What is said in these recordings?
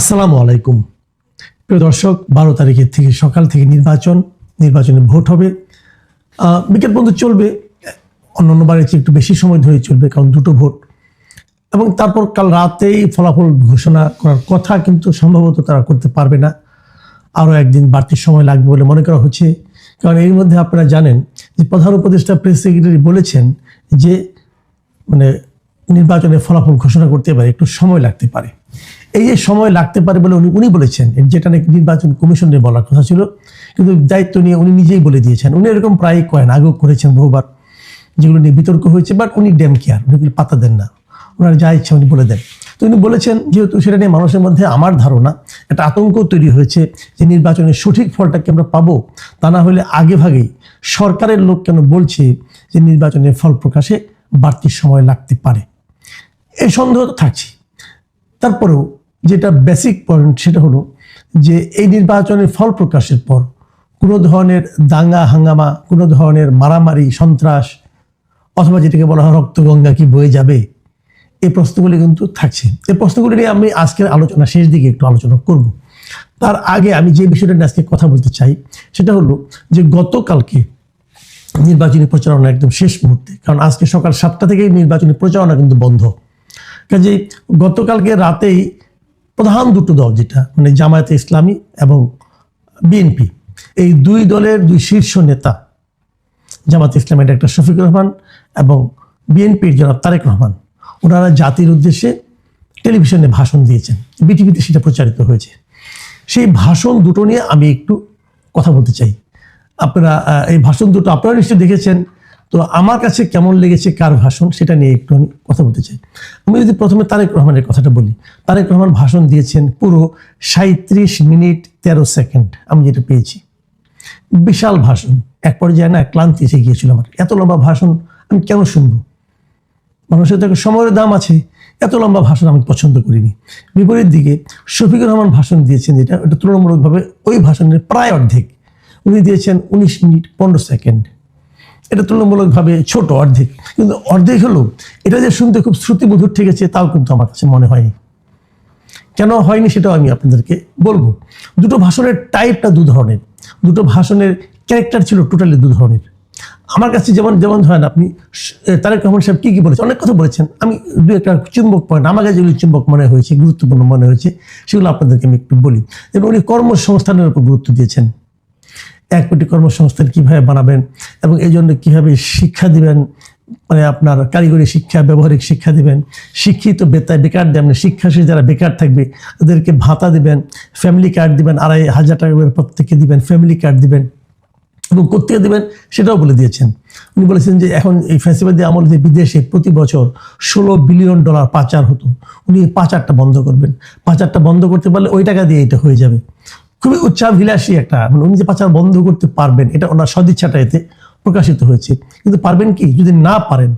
আসসালামু আলাইকুম প্রিয় দর্শক, 12 তারিখের থেকে সকাল থেকে নির্বাচনে ভোট হবে। বিকেল পর্যন্ত চলবে, অন্যান্য বারের চেয়ে একটু বেশি সময় ধরে চলবে, কারণ দুটো ভোট। এবং তারপর কাল রাতেই ফলাফল ঘোষণা করার কথা, কিন্তু সম্ভবত তারা করতে পারবে না, আরও একদিন বাড়তি সময় লাগবে বলে মনে করা হচ্ছে। কারণ এর মধ্যে আপনারা জানেন যে প্রধান উপদেষ্টা প্রেস সেক্রেটারি বলেছেন যে নির্বাচনের ফলাফল ঘোষণা করতে পারে একটু সময় লাগতে পারে। এই যে সময় লাগতে পারে বলে উনি বলেছেন, যেটা নাকি নির্বাচন কমিশনের বলার কথা ছিল, কিন্তু দায়িত্ব নিয়ে উনি নিজেই বলে দিয়েছেন। উনি এরকম প্রায় কয়েন আগেও করেছেন বহুবার, যেগুলো নিয়ে বিতর্ক হয়েছে, বাট উনি ড্যাম কেয়ার, উনি পাত্তা দেন না, ওনার যা ইচ্ছা উনি বলে দেন। তো উনি বলেছেন, যেহেতু সেটা নিয়ে মানুষের মধ্যে আমার ধারণা একটা আতঙ্ক তৈরি হয়েছে যে নির্বাচনের সঠিক ফলটাকে আমরা পাবো, তা না হলে আগে ভাগেই সরকারের লোক কেন বলছে যে নির্বাচনের ফল প্রকাশে বাড়তি সময় লাগতে পারে। এই সন্দেহ তো থাকছে। তারপরেও যেটা বেসিক পয়েন্ট, সেটা হলো যে এই নির্বাচনের ফল প্রকাশের পর কোনো ধরনের দাঙ্গা হাঙ্গামা, কোনো ধরনের মারামারি সন্ত্রাস, অথবা যেটাকে বলা হয় রক্তগঙ্গা কি বয়ে যাবে, এই প্রশ্নগুলি কিন্তু থাকছে। এই প্রশ্নগুলি নিয়ে আমি আজকের আলোচনা শেষ দিকে একটু আলোচনা করব। তার আগে আমি যে বিষয়টা নিয়ে আজকে কথা বলতে চাই, সেটা হলো যে গতকালকে নির্বাচনী প্রচারণা একদম শেষ মুহূর্তে, কারণ আজকে সকাল 7টা থেকেই নির্বাচনী প্রচারণা কিন্তু বন্ধ। কাজেই গতকালকে রাতেই প্রধান দুটো দল, যেটা জামায়াতে ইসলামী এবং বিএনপি, এই দুই দলের দুই শীর্ষ নেতা, জামায়াতে ইসলামের ডাক্তার শফিকুর রহমান এবং বিএনপির জনাব তারেক রহমান, ওনারা জাতির উদ্দেশ্যে টেলিভিশনে ভাষণ দিয়েছেন, বিটিভিতে সেটা প্রচারিত হয়েছে। সেই ভাষণ দুটো নিয়ে আমি একটু কথা বলতে চাই। আপনারা এই ভাষণ দুটো আপনারা নিশ্চয়ই দেখেছেন, তো আমার কাছে কেমন লেগেছে কার ভাষণ, সেটা নিয়ে একটু আমি কথা বলতে চাই। আমি যদি প্রথমে তারেক রহমানের কথাটা বলি, তারেক রহমান ভাষণ দিয়েছেন পুরো 37 মিনিট 13 সেকেন্ড, আমি যেটা পেয়েছি। বিশাল ভাষণ, এক পর্যায়ে না ক্লান্তি এসে গিয়েছিল আমার। এত লম্বা ভাষণ আমি কেন শুনবো? মানুষের তো একটা সময়ের দাম আছে, এত লম্বা ভাষণ আমি পছন্দ করিনি। বিপরীত দিকে শফিকুর রহমান ভাষণ দিয়েছেন, যেটা এটা তুলনামূলকভাবে ওই ভাষণের প্রায় অর্ধেক, উনি দিয়েছেন 19 মিনিট 15 সেকেন্ড। এটা তুলনামূলকভাবে ছোট অর্ধেক, কিন্তু অর্ধেক হলেও এটা যে শুনতে খুব শ্রুতিমধুর ঠেকেছে, তাও কিন্তু আমার কাছে মনে হয়নি। কেন হয়নি সেটাও আমি আপনাদেরকে বলবো। দুটো ভাষণের টাইপটা দু ধরনের, দুটো ভাষণের ক্যারেক্টার ছিল টোটালি দু ধরনের। আমার কাছে যেমন ধরেন আপনি তারেক রহমান সাহেব কি বলেছেন, অনেক কথা বলেছেন, আমি দু একটা চুম্বক পয়েন্ট আমার কাছে যেগুলি চুম্বক মনে হয়েছে, গুরুত্বপূর্ণ মনে হয়েছে, সেগুলো আপনাদেরকে আমি একটু বলি। যেমন উনি কর্মসংস্থানের উপর গুরুত্ব দিয়েছেন, 1 কোটি কর্মসংস্থান কিভাবে বানাবেন এবং এই জন্য কীভাবে শিক্ষা দিবেন, আপনার কারিগরি শিক্ষা, ব্যবহারিক শিক্ষা দিবেন, শিক্ষিত বেকার দেবেন, শিক্ষা শেষে যারা বেকার থাকবে তাদেরকে ভাতা দিবেন, ফ্যামিলি কার্ড দিবেন, 2,500 টাকা করে প্রত্যেককে দিবেন, ফ্যামিলি কার্ড দিবেন, এবং কোথেকে দিবেন সেটাও বলে দিয়েছেন। উনি বলেছেন যে এখন এই ফ্যাসিবাদী আমল যে বিদেশে প্রতি বছর $16 বিলিয়ন পাচার হতো, উনি পাচারটা বন্ধ করবেন। পাচারটা বন্ধ করতে পারলে ওই টাকা দিয়ে এটা হয়ে যাবে। খুবই উচ্চাভিলাষী একটা, উনি যে পাচার বন্ধ করতে পারবেন, এটা ওনার সদিচ্ছাটা এতে প্রকাশিত হয়েছে। কিন্তু পারবেন কি? যদি না পারেন,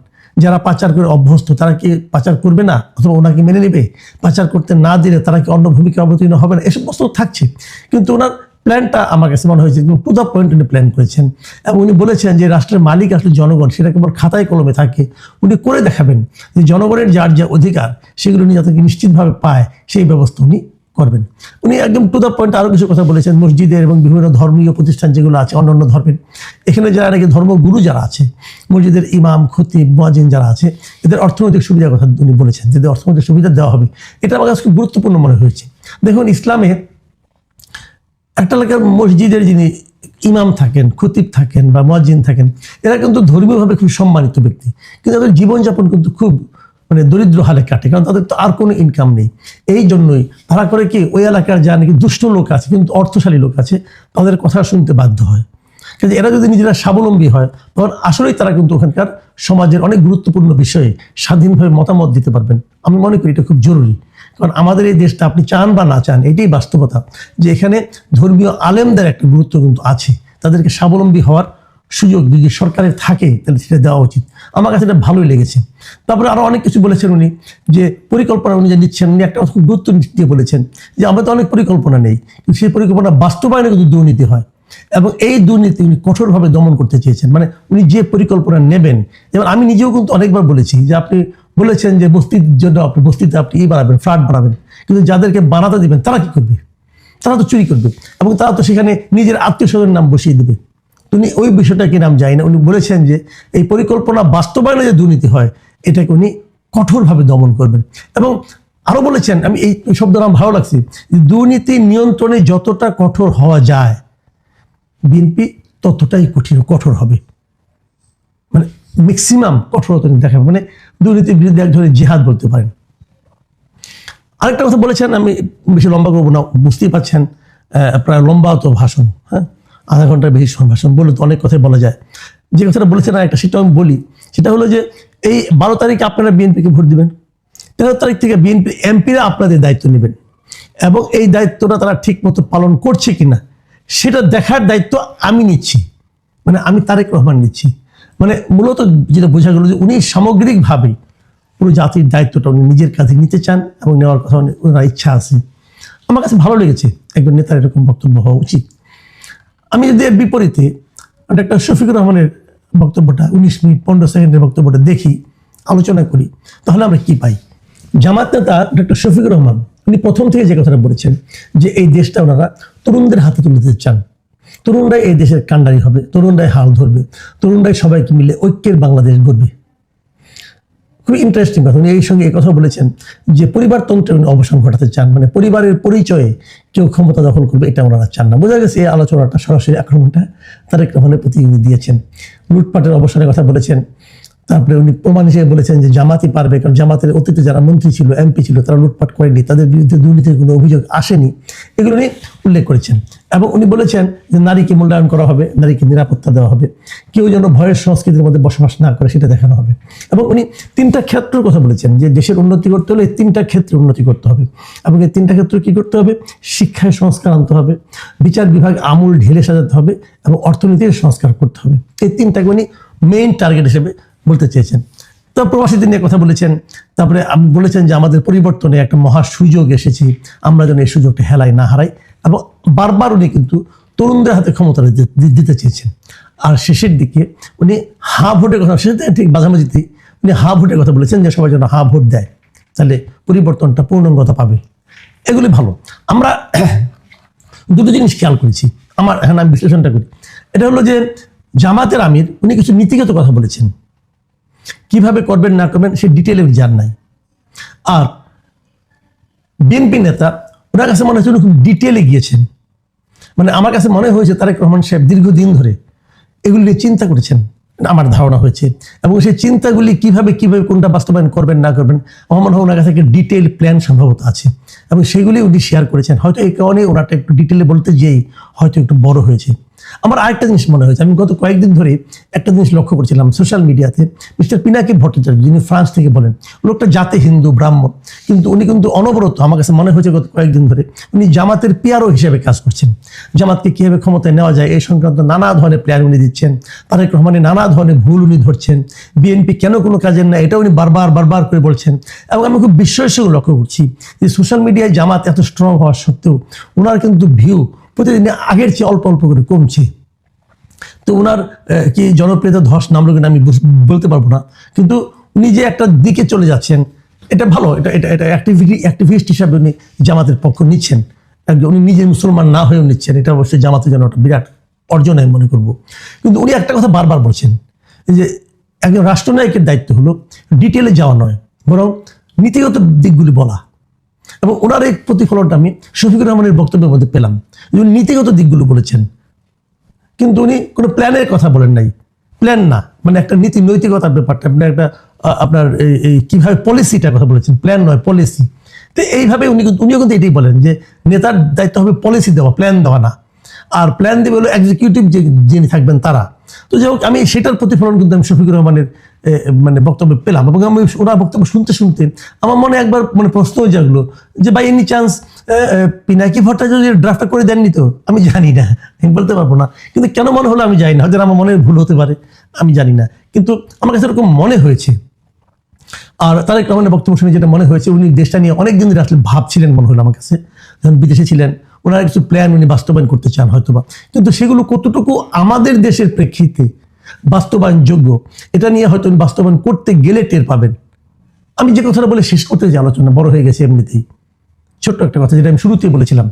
যারা পাচার করে অভ্যস্ত তারা কি পাচার করবে না, অথবা ওনাকে মেনে নেবে? পাচার করতে না দিলে তারা কি অন্য ভূমিকা অবতীর্ণ হবে না? এসব বস্তু থাকছে। কিন্তু ওনার প্ল্যানটা আমার কাছে মনে হয়েছে টু দ্য পয়েন্ট উনি প্ল্যান করেছেন। এবং উনি বলেছেন যে রাষ্ট্রের মালিক আসলে জনগণ, সেটা কেবল খাতায় কলমে থাকে, উনি করে দেখাবেন যে জনগণের যার যা অধিকার সেগুলো উনি যাতে নিশ্চিতভাবে পায় সেই ব্যবস্থা উনি করবেন। উনি একদম টু দ্য পয়েন্ট আরও কিছু কথা বলেছেন, মসজিদের এবং বিভিন্ন ধর্মীয় প্রতিষ্ঠান যেগুলো আছে অন্যান্য ধর্মের, এখানে যারা নাকি ধর্মগুরু যারা আছে, মসজিদের ইমাম, খতিব, মুয়াজ্জিন যারা আছে, এদের অর্থনৈতিক সুবিধার কথা উনি বলেছেন, যাদের অর্থনৈতিক সুবিধা দেওয়া হবে। এটা আমার কাছে খুব গুরুত্বপূর্ণ মনে হয়েছে। দেখুন, ইসলামে একটা এলাকার মসজিদের যিনি ইমাম থাকেন, খতিব থাকেন বা মুয়াজ্জিন থাকেন, এরা কিন্তু ধর্মীয়ভাবে খুব সম্মানিত ব্যক্তি, কিন্তু তাদের জীবনযাপন কিন্তু খুব দরিদ্র হালে কাটে, কারণ তাদের তো আর কোনো ইনকাম নেই। এই জন্যই তারা করে কি, ওই এলাকার যা নাকি দুষ্ট লোক আছে কিন্তু অর্থশালী লোক আছে, তাদের কথা শুনতে বাধ্য হয়। কাজে এরা যদি নিজেরা স্বাবলম্বী হয়, তখন আসলেই তারা কিন্তু ওখানকার সমাজের অনেক গুরুত্বপূর্ণ বিষয়ে স্বাধীনভাবে মতামত দিতে পারবেন। আমি মনে করি এটা খুব জরুরি, কারণ আমাদের এই দেশটা আপনি চান বা না চান, এটাই বাস্তবতা যে এখানে ধর্মীয় আলেমদের একটা গুরুত্ব কিন্তু আছে। তাদেরকে স্বাবলম্বী হওয়ার সুযোগ যদি সরকারের থাকে তাহলে সেটা দেওয়া উচিত। আমার কাছে এটা ভালোই লেগেছে। তারপরে আরও অনেক কিছু বলেছেন উনি, যে পরিকল্পনা উনি যে নিচ্ছেন, উনি একটা খুব গুরুত্ব দিয়ে বলেছেন যে আমাদের তো অনেক পরিকল্পনা নেই, কিন্তু সেই পরিকল্পনা বাস্তবায়নে কিন্তু দুর্নীতি হয়, এবং এই দুর্নীতি উনি কঠোরভাবে দমন করতে চেয়েছেন। উনি যে পরিকল্পনা নেবেন, যেমন আমি নিজেও কিন্তু অনেকবার বলেছি যে আপনি বলেছেন যে বস্তির জন্য আপনি বস্তিতে আপনি বানাবেন, ফ্ল্যাট বানাবেন, কিন্তু যাদেরকে বানাতে দিবেন তারা কি করবে? তারা তো চুরি করবে এবং তারা তো সেখানে নিজের আত্মীয় স্বজনের নাম বসিয়ে দেবে। উনি ওই বিষয়টা কি নাম যায় না, উনি বলেছেন যে এই পরিকল্পনা বাস্তবায়নে যে দুর্নীতি হয় এটাকে উনি কঠোরভাবে দমন করবেন। এবং আরো বলেছেন, আমি এই শব্দটা আমার ভালো লাগছে, দুর্নীতি নিয়ন্ত্রণে যতটা কঠোর হওয়া যায় বিএনপি ততটাই কঠোর হবে, মানে ম্যাক্সিমাম কঠোরতা দেখাবে, মানে দুর্নীতির বিরুদ্ধে এক ধরনের জিহাদ বলতে পারেন। আরেকটা কথা বলেছেন, আমি বেশি লম্বা করবো না, বুঝতেই পারছেন প্রায় লম্বা তো ভাষণ, হ্যাঁ, আধা ঘন্টার বেশি ভাষণ বলে তো অনেক কথাই বলা যায়। যে কথাটা বলেছেন একটা সেটা আমি বলি, সেটা হলো যে এই 12 তারিখে আপনারা বিএনপিকে ভোট দিবেন, 13 তারিখ থেকে বিএনপি এমপিরা আপনাদের দায়িত্ব নেবেন এবং এই দায়িত্বটা তারা ঠিক মতো পালন করছে কিনা সেটা দেখার দায়িত্ব আমি নিচ্ছি, মানে আমি তারেক রহমান নিচ্ছি। মানে মূলত যেটা বোঝা গেল যে উনি সামগ্রিকভাবে পুরো জাতির দায়িত্বটা উনি নিজের কাঁধে নিতে চান এবং নেওয়ার কথা ওনার ইচ্ছা আছে। আমার কাছে ভালো লেগেছে, একজন নেতার এরকম বক্তব্য হওয়া উচিত। আমি যদি এর বিপরীতে ডক্টর শফিকুর রহমানের বক্তব্যটা 19 মিনিট 15 সেকেন্ডের বক্তব্যটা দেখি, আলোচনা করি, তাহলে আমরা কি পাই? জামাত নেতা ডক্টর শফিকুর রহমান উনি প্রথম থেকে যে কথাটা বলেছেন যে এই দেশটা ওনারা তরুণদের হাতে তুলে দিতে চান, তরুণরাই এই দেশের কাণ্ডারি হবে, তরুণরাই হাল ধরবে, তরুণরাই সবাইকে মিলে ঐক্যের বাংলাদেশ গড়বে। খুবই ইন্টারেস্টিং কথা। উনি এই সঙ্গে এই কথা বলেছেন যে পরিবারতন্ত্রের উনি অবসান ঘটাতে চান, মানে পরিবারের পরিচয়ে কেউ ক্ষমতা দখল করবে এটা ওনারা চান না। বোঝা গেছে এই আলোচনাটা সরাসরি আক্রমণটা তারেক রহমানের প্রতি উনি দিয়েছেন। লুটপাটের অবসানের কথা বলেছেন, তারপরে উনি প্রমাণ হিসেবে বলেছেন যে জামাতই পারবে, কারণ জামাতের অতীতে যারা মন্ত্রী ছিল, এমপি ছিল, তারা লুটপাট করেনি, তাদের বিরুদ্ধে দুর্নীতির কোনো অভিযোগ আসেনি, এগুলো উনি উল্লেখ করেছেন। এবং উনি বলেছেন যে নারীকে মূল্যায়ন করা হবে, নারীকে নিরাপত্তা দেওয়া হবে, কেউ যেন ভয়ের সংস্কৃতির মধ্যে বসবাস না করে সেটা দেখানো হবে। এবং উনি 3টা ক্ষেত্রের কথা বলেছেন যে দেশের উন্নতি করতে হলে এই 3টা ক্ষেত্রে উন্নতি করতে হবে এবং এই 3টা ক্ষেত্রে কি করতে হবে? শিক্ষায় সংস্কার আনতে হবে, বিচার বিভাগ আমূল ঢেলে সাজাতে হবে এবং অর্থনীতির সংস্কার করতে হবে। এই 3টাকে উনি মেইন টার্গেট হিসেবে বলতে চেয়েছেন। তো প্রবাসীদের নিয়ে কথা বলেছেন, তারপরে আপনি বলেছেন যে আমাদের পরিবর্তনে একটা মহা সুযোগ এসেছে, আমরা যেন এই সুযোগটা হেলাই না হারাই, এবং বারবার উনি কিন্তু তরুণদের হাতে ক্ষমতা দিতে চেয়েছেন। আর শেষের দিকে উনি হা ভোটের কথা, সেটা ঠিক মাঝামাঝিতেই উনি হা ভোটের কথা বলেছেন যে সবাই যেন হা ভোট দেয়, তাহলে পরিবর্তনটা পূর্ণাঙ্গতা পাবে। এগুলি ভালো। আমরা দুটো জিনিস খেয়াল করেছি, আমার এখন আমি বিশ্লেষণটা করি। এটা হলো যে জামাতের আমির উনি কিছু নীতিগত কথা বলেছেন, কিভাবে করবেন না করবেন সে ডিটেলে উনি জান নাই। আর বিএনপি নেতা ওনার কাছে মনে হচ্ছে উনি খুব ডিটেলে গিয়েছেন, মানে আমার কাছে মনে হয়েছে তারেক রহমান সাহেব দীর্ঘদিন ধরে এগুলি নিয়ে চিন্তা করেছেন, আমার ধারণা হয়েছে, এবং সেই চিন্তাগুলি কিভাবে কোনটা বাস্তবায়ন করবেন না করবেন আমার মনে হয় ওনার কাছে একটা ডিটেল প্ল্যান সম্ভবত আছে এবং সেগুলি উনি শেয়ার করেছেন। হয়তো এই কারণে ওনাটা একটু ডিটেলে বলতে যেই হয়তো একটু বড় হয়েছে। আমার আরেকটা জিনিস মনে হয়েছে, আমি গত কয়েকদিন ধরে একটা জিনিস লক্ষ্য করছিলাম সোশ্যাল মিডিয়াতে, মিস্টার পিনাকি ভট্টাচার্য যিনি ফ্রান্স থেকে বলেন, লোকটা জাতে হিন্দু ব্রাহ্মণ, কিন্তু উনি কিন্তু অনবরত আমার কাছে মনে হয়েছে গত কয়েকদিন ধরে উনি জামাতের পিআরও হিসেবে কাজ করছেন। জামাতকে কীভাবে ক্ষমতায় নেওয়া যায় এই সংক্রান্ত নানা ধরনের প্ল্যান উনি দিচ্ছেন, তারেক রহমানের নানা ধরনের ভুল উনি ধরছেন, বিএনপি কেন কোনো কাজের না এটা উনি বারবার করে বলছেন। এবং আমি খুব বিস্ময়ের সঙ্গে লক্ষ্য করছি যে সোশ্যাল মিডিয়ায় জামাত এত স্ট্রং হওয়া সত্ত্বেও ওনার কিন্তু ভিউ প্রতিদিন আগের চেয়ে অল্প করে কমছে। তো ওনার কি জনপ্রিয়তা ধস নামলো কিনা আমি বলতে পারবো না, কিন্তু উনি যে একটা দিকে চলে যাচ্ছেন এটা ভালো, এটা অ্যাক্টিভিস্ট হিসাবে উনি জামাতের পক্ষ নিচ্ছেন, উনি নিজে মুসলমান না হয়েও নিচ্ছেন, এটা অবশ্যই জামাতের জন্য একটা বিরাট অর্জন আমি মনে করবো। কিন্তু উনি একটা কথা বারবার বলছেন যে একজন রাষ্ট্রনায়কের দায়িত্ব হলো ডিটেলে যাওয়া নয়, বরং নীতিগত দিকগুলি বলা। এবং ওনার এই প্রতিফলনটা আমি শফিকুর রহমানের বক্তব্যের মধ্যে পেলাম, উনি নীতিগত দিকগুলো বলেছেন কিন্তু উনি কোনো প্ল্যানের কথা বলেন নাই। প্ল্যান না, মানে একটা নীতি নৈতিকতার ব্যাপারটা, আপনি একটা আপনার এই কিভাবে পলিসিটার কথা বলেছেন, প্ল্যান নয় পলিসি। তো এইভাবে উনিও কিন্তু এটাই বলেন যে নেতার দায়িত্ব হবে পলিসি দেওয়া, প্ল্যান দেওয়া না, আর প্ল্যান দেবে হলো এক্সিকিউটিভ যিনি থাকবেন তারা। তো যাই হোক, আমি সেটার প্রতিফলন কিন্তু আমি শফিকুর রহমানের মানে বক্তব্য পেলাম এবং আমি ওনার বক্তব্য শুনতে আমার মনে একবার মানে প্রশ্ন জাগলো যে by any chance Pinaki Bhattacharya ড্রাফটটা করে দেননি তো? আমি জানি না, আমি বলতে পারবো না, কিন্তু কেন মনে হলো আমি জানি না, হয়তো আমার মনের ভুল হতে পারে, আমি জানি না, কিন্তু আমার কাছে এরকম মনে হয়েছে। আর তারেক রহমানের বক্তব্য শুনে যেটা মনে হয়েছে, উনি দেশটা নিয়ে অনেকদিন ধরে আসলে ভাবছিলেন মনে হলো আমার কাছে, যখন বিদেশে ছিলেন ওনার কিছু প্ল্যান উনি বাস্তবায়ন করতে চান হয়তোবা, কিন্তু সেগুলো কতটুকু আমাদের দেশের প্রেক্ষিতে বাস্তবায়নযোগ্য এটা নিয়ে হয়তো উনি বাস্তবায়ন করতে গেলে টের পাবেন। আমি যে কথাটা বলে শেষ করতে যে আলোচনা বড় হয়ে গেছে এমনিতেই, ছোট্ট একটা কথা যেটা আমি শুরুতেই বলেছিলাম,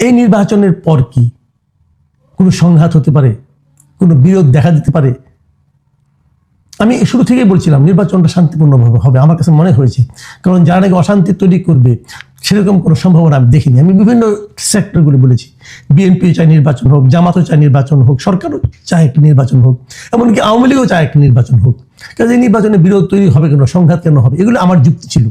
এই নির্বাচনের পর কি কোনো সংঘাত হতে পারে, কোনো বিরোধ দেখা দিতে পারে? আমি শুরু থেকেই বলছিলাম নির্বাচনটা শান্তিপূর্ণভাবে হবে, আমার কাছে মনে হয়েছে। কারণ যারা নাকি অশান্তি তৈরি করবে সেরকম কোনো সম্ভাবনা আমি দেখিনি। আমি বিভিন্ন সেক্টরগুলো বলেছি, বিএনপি চায় নির্বাচন হোক, জামাতও চায় নির্বাচন হোক, সরকারও চায় একটি নির্বাচন হোক, এমনকি আওয়ামী লীগও চায় একটি নির্বাচন হোক। কাজে এই নির্বাচনে বিরোধ তৈরি হবে কেন, সংঘাত কেন হবে? এগুলো আমার যুক্তি ছিল।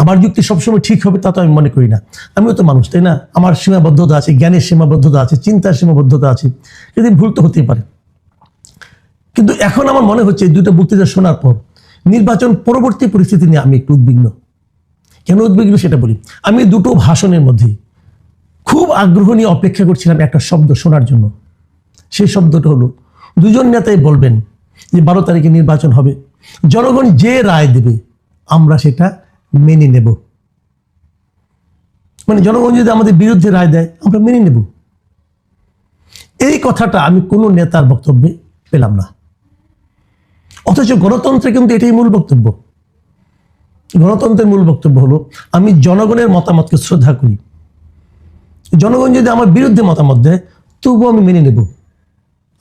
আমার যুক্তি সবসময় ঠিক হবে তা তো আমি মনে করি না। আমিও তো মানুষ, তাই না? আমার সীমাবদ্ধতা আছে, জ্ঞানের সীমাবদ্ধতা আছে, চিন্তার সীমাবদ্ধতা আছে, যদি ভুল তো হতেই পারে। কিন্তু এখন আমার মনে হচ্ছে এই দুটো বক্তৃতা শোনার পর নির্বাচন পরবর্তী পরিস্থিতি নিয়ে আমি একটু উদ্বিগ্ন। কেন উদ্বিগ্ন সেটা বলি। আমি দুটো ভাষণের মধ্যে খুব আগ্রহ নিয়ে অপেক্ষা করছিলাম একটা শব্দ শোনার জন্য। সেই শব্দটা হলো, দুজন নেতাই বলবেন যে 12 তারিখে নির্বাচন হবে, জনগণ যে রায় দেবে আমরা সেটা মেনে নেব। মানে জনগণ যদি আমাদের বিরুদ্ধে রায় দেয় আমরা মেনে নেব। এই কথাটা আমি কোনো নেতার বক্তব্যে পেলাম না। অথচ গণতন্ত্রে কিন্তু এটাই মূল বক্তব্য। গণতন্ত্রের মূল বক্তব্য হলো আমি জনগণের মতামতকে শ্রদ্ধা করি। জনগণ যদি আমার বিরুদ্ধে মতামত দেয় তবুও আমি মেনে নেব।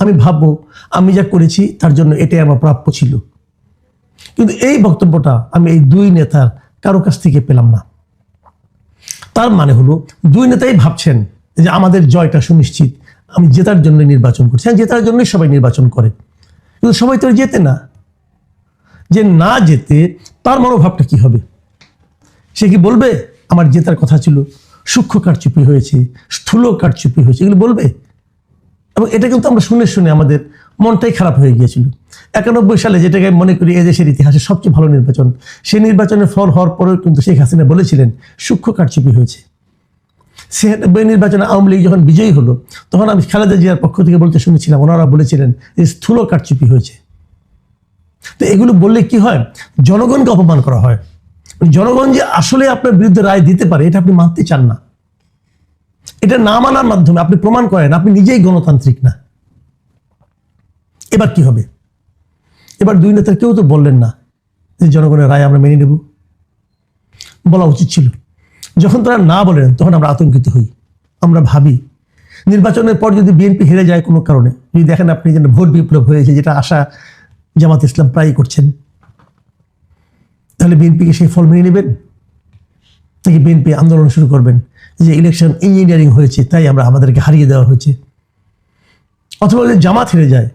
আমি ভাববো আমি যা করেছি তার জন্য এটাই আমার প্রাপ্য ছিল। কিন্তু এই বক্তব্যটা আমি এই দুই নেতার কারো কাছ থেকে পেলাম না। তার মানে হলো দুই নেতাই ভাবছেন যে আমাদের জয়টা সুনিশ্চিত, আমি জেতার জন্য নির্বাচন করছি। জেতার জন্যই সবাই নির্বাচন করে, কিন্তু সবাই তো জেতে না। যে না যেতে তার মনোভাবটা কি হবে? সে কি বলবে আমার জেতার কথা ছিল, সূক্ষ্ম কারচুপি হয়েছে, স্থূল কারচুপি হয়েছে, এগুলো বলবে? এবং এটা কিন্তু আমরা শুনে শুনে আমাদের মনটাই খারাপ হয়ে গিয়েছিল। 91 সালে যেটাকে আমি মনে করি এদেশের ইতিহাসে সবচেয়ে ভালো নির্বাচন, সেই নির্বাচনের ফল হওয়ার পরেও কিন্তু শেখ হাসিনা বলেছিলেন সূক্ষ্ম কারচুপি হয়েছে। 96 নির্বাচনে আওয়ামী লীগ যখন বিজয়ী হলো তখন আমি খালেদা জিয়ার পক্ষ থেকে বলতে শুনেছিলাম, ওনারা বলেছিলেন যে স্থূল কারচুপি হয়েছে। তো এগুলো বললে কি হয়? জনগণকে অপমান করা হয়। জনগণ যে আসলে আপনার বিরুদ্ধে রায় দিতে পারে এটা আপনি মানতে চান না। এটা না মানার মাধ্যমে আপনি প্রমাণ করেন আপনি নিজেই গণতান্ত্রিক না। এবার কি হবে? এবার দুই নেতার কেউ তো বললেন না যে জনগণের রায় আমরা মেনে নেব। বলা উচিত ছিল। যখন তারা না বলেন তখন আমরা আতঙ্কিত হই। আমরা ভাবি নির্বাচনের পর যদি বিএনপি হেরে যায় কোনো কারণে, যদি দেখেন আপনি যেন ভোট বিপ্লব হয়েছে, যেটা আশা জামাত ইসলাম প্রায়ই করছেন, তাহলে বিএনপিকে সেই ফল মেনে নেবেন? নাকি বিএনপি আন্দোলন শুরু করবেন যে ইলেকশন ইঞ্জিনিয়ারিং হয়েছে তাই আমাদেরকে হারিয়ে দেওয়া হয়েছে? অথবা যদি জামাত হেরে যায়,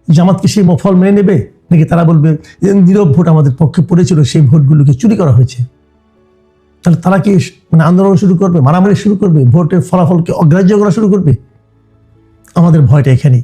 জামাতকে সেই ফল মেনে নেবে? নাকি তারা বলবে যে নীরব ভোট আমাদের পক্ষে পড়েছিল, সেই ভোটগুলোকে চুরি করা হয়েছে? তাহলে তারা কি আন্দোলন শুরু করবে, মারামারি শুরু করবে, ভোটের ফলাফলকে অগ্রাহ্য করা শুরু করবে? আমাদের ভয়টা এখানেই।